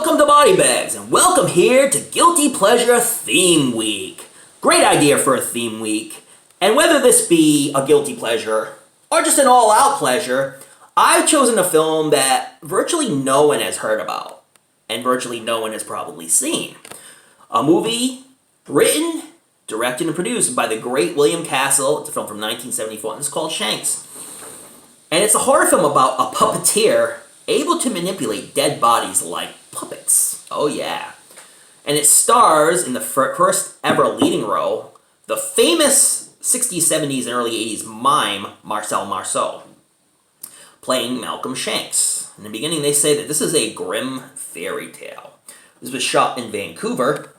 Welcome to Body Bags, and welcome here to Guilty Pleasure Theme Week. Great idea for a theme week, and whether this be a guilty pleasure or just an all-out pleasure, I've chosen a film that virtually no one has heard about, and virtually no one has probably seen. A movie written, directed, and produced by the great William Castle. It's a film from 1974, and it's called Shanks. And it's a horror film about a puppeteer able to manipulate dead bodies like puppets. Oh yeah. And it stars, in the first ever leading role, the famous 60s, 70s, and early 80s mime Marcel Marceau, playing Malcolm Shanks. In the beginning, they say that this is a grim fairy tale. This was shot in Vancouver.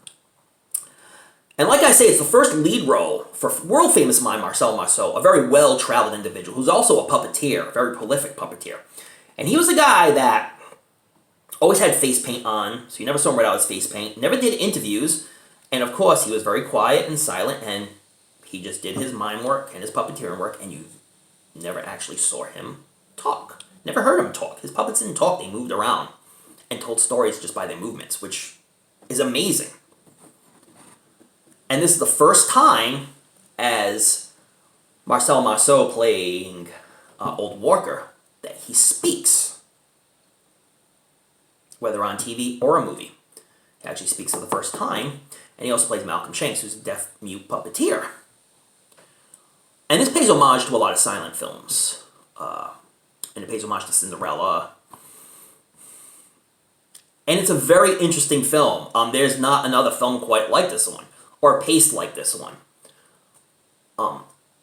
And like I say, it's the first lead role for world-famous mime Marcel Marceau, a very well-traveled individual who's also a puppeteer, a very prolific puppeteer. And he was a guy that always had face paint on, so you never saw him without his face paint, never did interviews, and of course he was very quiet and silent, and he just did his mime work and his puppeteering work, and you never actually saw him talk. Never heard him talk. His puppets didn't talk, they moved around and told stories just by their movements, which is amazing. And this is the first time as Marcel Marceau playing Old Walker that he speaks, whether on TV or a movie. He actually speaks for the first time, and he also plays Malcolm Shanks, who's a deaf-mute puppeteer. And this pays homage to a lot of silent films, and it pays homage to Cinderella. And it's a very interesting film. There's not another film quite like this one, or paced like this one.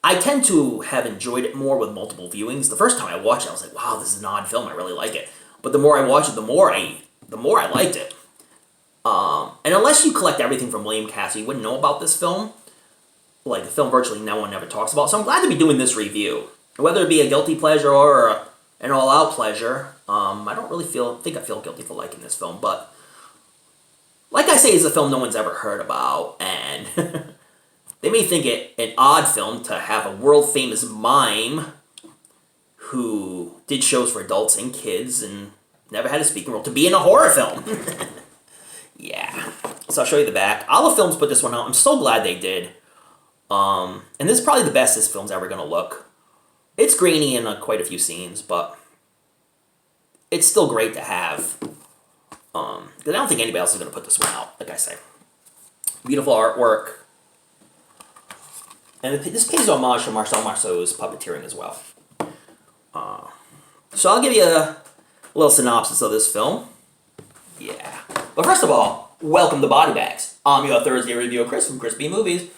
I tend to have enjoyed it more with multiple viewings. The first time I watched it, I was like, wow, this is an odd film, I really like it. But the more I watched it, the more I liked it. And unless you collect everything from William Castle, you wouldn't know about this film. Like, the film virtually no one ever talks about. So I'm glad to be doing this review. Whether it be a guilty pleasure or an all-out pleasure, I don't really think I feel guilty for liking this film. But, like I say, it's a film no one's ever heard about, and they may think it an odd film to have a world-famous mime who did shows for adults and kids and never had a speaking role to be in a horror film. Yeah. So I'll show you the back. Olive Films put this one out. I'm so glad they did. And this is probably the best this film's ever going to look. It's grainy in quite a few scenes, but it's still great to have. Because I don't think anybody else is going to put this one out, like I say. Beautiful artwork. And this pays homage to Marcel Marceau's puppeteering as well. So I'll give you a little synopsis of this film. Yeah. But first of all, welcome to Body Bags. I'm your Thursday reviewer, Chris from ChrisB Movies.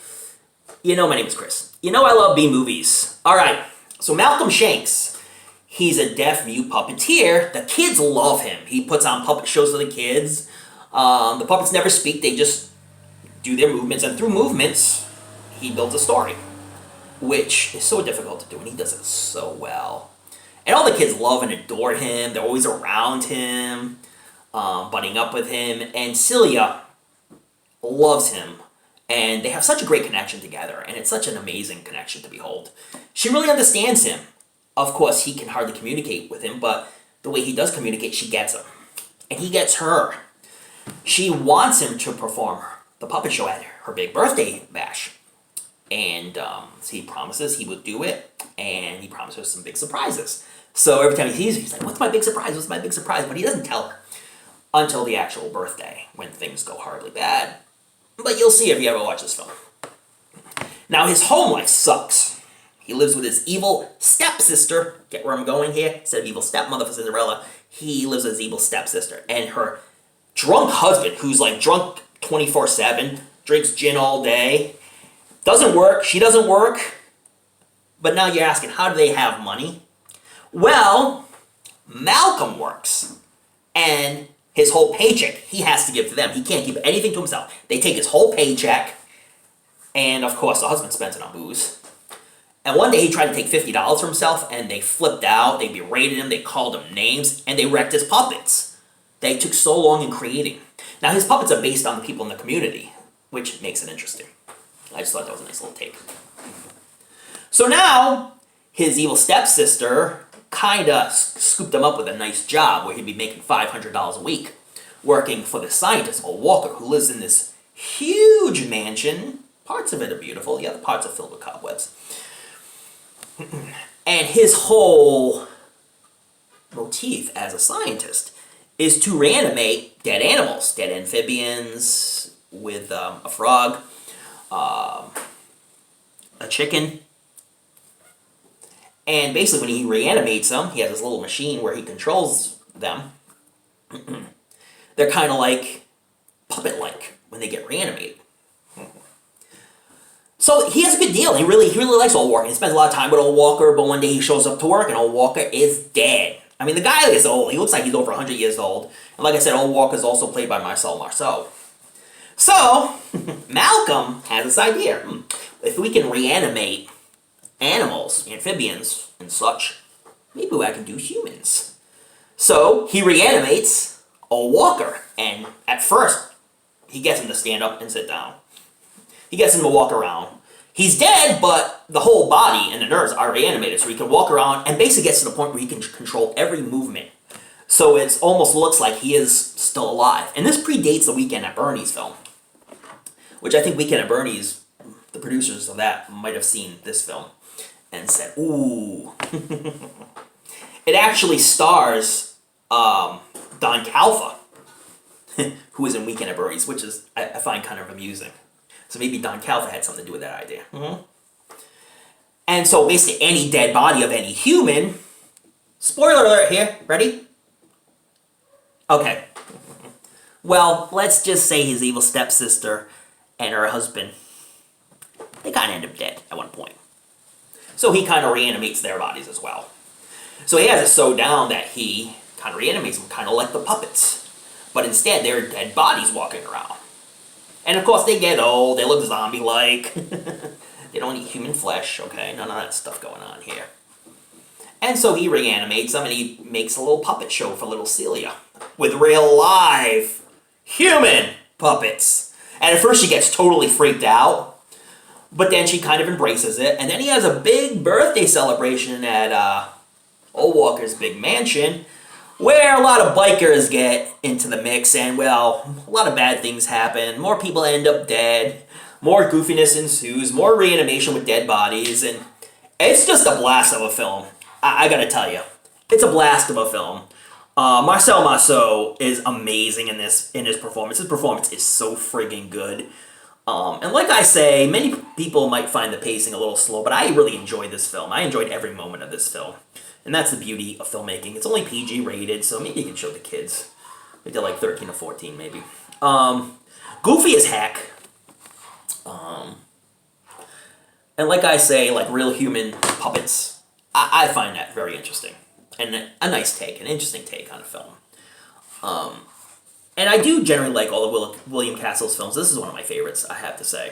You know my name is Chris. You know I love B-movies. Alright, so Malcolm Shanks. He's a deaf-mute puppeteer. The kids love him. He puts on puppet shows for the kids. The puppets never speak. They just do their movements. And through movements, he builds a story, which is so difficult to do, and he does it so well. And all the kids love and adore him. They're always around him, butting up with him. And Celia loves him, and they have such a great connection together, and it's such an amazing connection to behold. She really understands him. Of course, he can hardly communicate with him, but the way he does communicate, she gets him. And he gets her. She wants him to perform the puppet show at her big birthday bash. And so he promises he would do it, and he promises some big surprises. So every time he sees her, he's like, what's my big surprise? What's my big surprise? But he doesn't tell her until the actual birthday, when things go horribly bad. But you'll see if you ever watch this film. Now, his home life sucks. He lives with his evil stepsister. Get where I'm going here? Instead of evil stepmother for Cinderella, he lives with his evil stepsister. And her drunk husband, who's like drunk 24/7, drinks gin all day. Doesn't work, she doesn't work. But now you're asking, how do they have money? Well, Malcolm works. And his whole paycheck, he has to give to them. He can't keep anything to himself. They take his whole paycheck. And of course, the husband spends it on booze. And one day he tried to take $50 for himself, and they flipped out. They berated him. They called him names. And they wrecked his puppets. They took so long in creating. Now, his puppets are based on the people in the community, which makes it interesting. I just thought that was a nice little take. So now, his evil stepsister kind of scooped him up with a nice job where he'd be making $500 a week. working for the scientist, or Walker, who lives in this huge mansion. Parts of it are beautiful, the other parts are filled with cobwebs. And his whole motif as a scientist is to reanimate dead animals, dead amphibians, with a frog, a chicken. And basically when he reanimates them, he has this little machine where he controls them. They're kind of like puppet-like when they get reanimated. So he has a good deal. He really likes Old Walker. He spends a lot of time with Old Walker, but one day he shows up to work and Old Walker is dead. I mean, the guy is old. He looks like he's over 100 years old. And like I said, Old Walker is also played by Marcel Marceau. So, Malcolm has this idea. If we can reanimate animals, amphibians, and such, maybe I can do humans. So, he reanimates Old Walker. And at first, he gets him to stand up and sit down. He gets him to walk around. He's dead, but the whole body and the nerves are reanimated, so he can walk around and basically gets to the point where he can control every movement. So it almost looks like he is still alive. And this predates the Weekend at Bernie's film, which I think Weekend at Bernie's, the producers of that might have seen this film and said, ooh. It actually stars Don Calfa, who is in Weekend at Bernie's, which is I find kind of amusing. So maybe Don Calfa had something to do with that idea. And so basically any dead body of any human, spoiler alert here, ready? Okay. Well, let's just say his evil stepsister and her husband, they kind of end up dead at one point. So he kind of reanimates their bodies as well. So he has it so down that he kind of reanimates them, kind of like the puppets. But instead, they're dead bodies walking around. And of course, they get old, they look zombie-like. They don't eat human flesh, okay? None of that stuff going on here. And so he reanimates them and he makes a little puppet show for little Celia with real live human puppets. And at first she gets totally freaked out, but then she kind of embraces it. And then he has a big birthday celebration at Old Walker's big mansion, where a lot of bikers get into the mix, and, well, a lot of bad things happen. More people end up dead. More goofiness ensues. More reanimation with dead bodies. And it's just a blast of a film. I gotta tell you. It's a blast of a film. Marcel Marceau is amazing in his performance. His performance is so friggin' good. And like I say, many people might find the pacing a little slow, but I really enjoyed this film. I enjoyed every moment of this film. And that's the beauty of filmmaking. It's only PG rated, so maybe you can show the kids. Maybe they're like 13 or 14, maybe. Goofy as heck. And like I say, like real human puppets. I find that very interesting. And a nice take, an interesting take on a film. And I do generally like all of William Castle's films. This is one of my favorites, I have to say.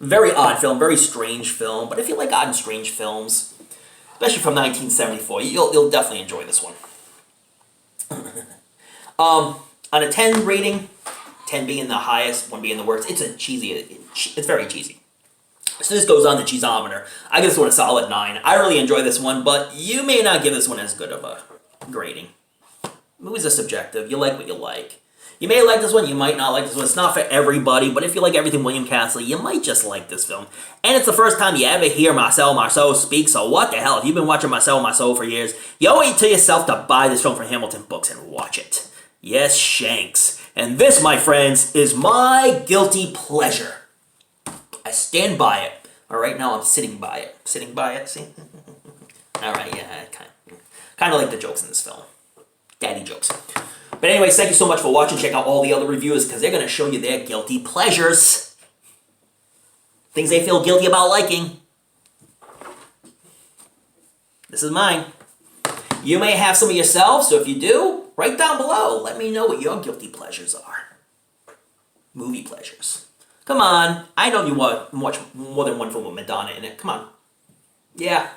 Very odd film, very strange film. But if you like odd and strange films, especially from 1974, you'll definitely enjoy this one. On a 10 rating, 10 being the highest, 1 being the worst, it's very cheesy. So this goes on the cheeseometer. I give this one a solid 9. I really enjoy this one, but you may not give this one as good of a grading. Movies are subjective. You like what you like. You may like this one, you might not like this one. It's not for everybody, but if you like everything William Castle, you might just like this film. And it's the first time you ever hear Marcel Marceau speak, so what the hell? If you've been watching Marcel Marceau for years, you owe it to yourself to buy this film from Hamilton Books and watch it. Yes, Shanks. And this, my friends, is my guilty pleasure. I stand by it. Alright, now I'm sitting by it. Sitting by it, see? Alright, yeah, kind of like the jokes in this film. Daddy jokes. But anyways, thank you so much for watching. Check out all the other reviews because they're going to show you their guilty pleasures. Things they feel guilty about liking. This is mine. You may have some of yourself, so if you do, write down below. Let me know what your guilty pleasures are. Movie pleasures. Come on. I know you watch more than one film with Madonna in it. Come on. Yeah,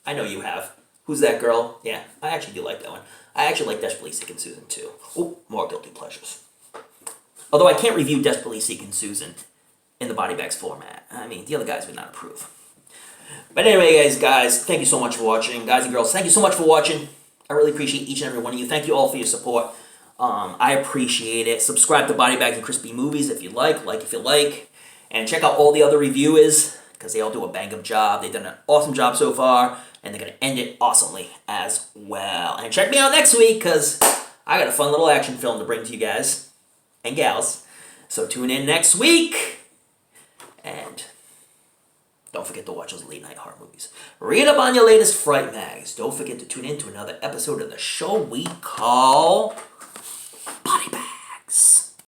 I know you have. Who's that girl? Yeah, I actually do like that one. I actually like Desperately Seeking Susan too. Oh, more guilty pleasures. Although I can't review Desperately Seeking Susan in the Body Bags format. I mean, the other guys would not approve. But anyway, guys, thank you so much for watching. Guys and girls, thank you so much for watching. I really appreciate each and every one of you. Thank you all for your support. I appreciate it. Subscribe to Body Bags and ChrisB Movies if you like if you like. And check out all the other reviewers, because they all do a bang-up job. They've done an awesome job so far, and they're going to end it awesomely as well. And check me out next week, because I got a fun little action film to bring to you guys and gals. So tune in next week. And don't forget to watch those late-night horror movies. Read up on your latest Fright Mags. Don't forget to tune in to another episode of the show we call Body Bags.